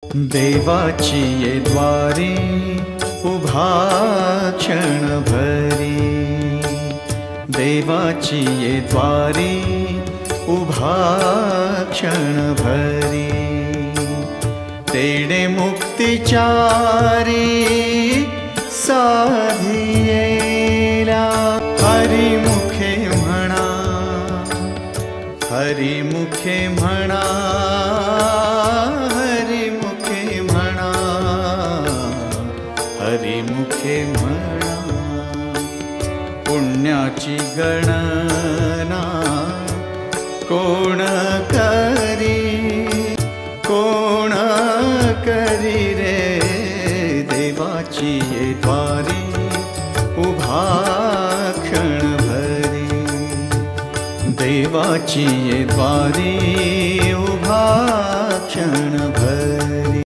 देवाची ये द्वारी उभा क्षण भरी, देवाची ये द्वारी उभा क्षण भरी। तेडे मुक्तिचारी साधियेला, हरिमुखे म्हणा, हरिमुखे म्हणा, हरिमुखे म्हणा, हरिमुखे म्हणा। पुण्याची गणना कोण करी, कोण करी रे। देवाची ये द्वारी उभा क्षण भरी, देवाची ये द्वारी उभा क्षण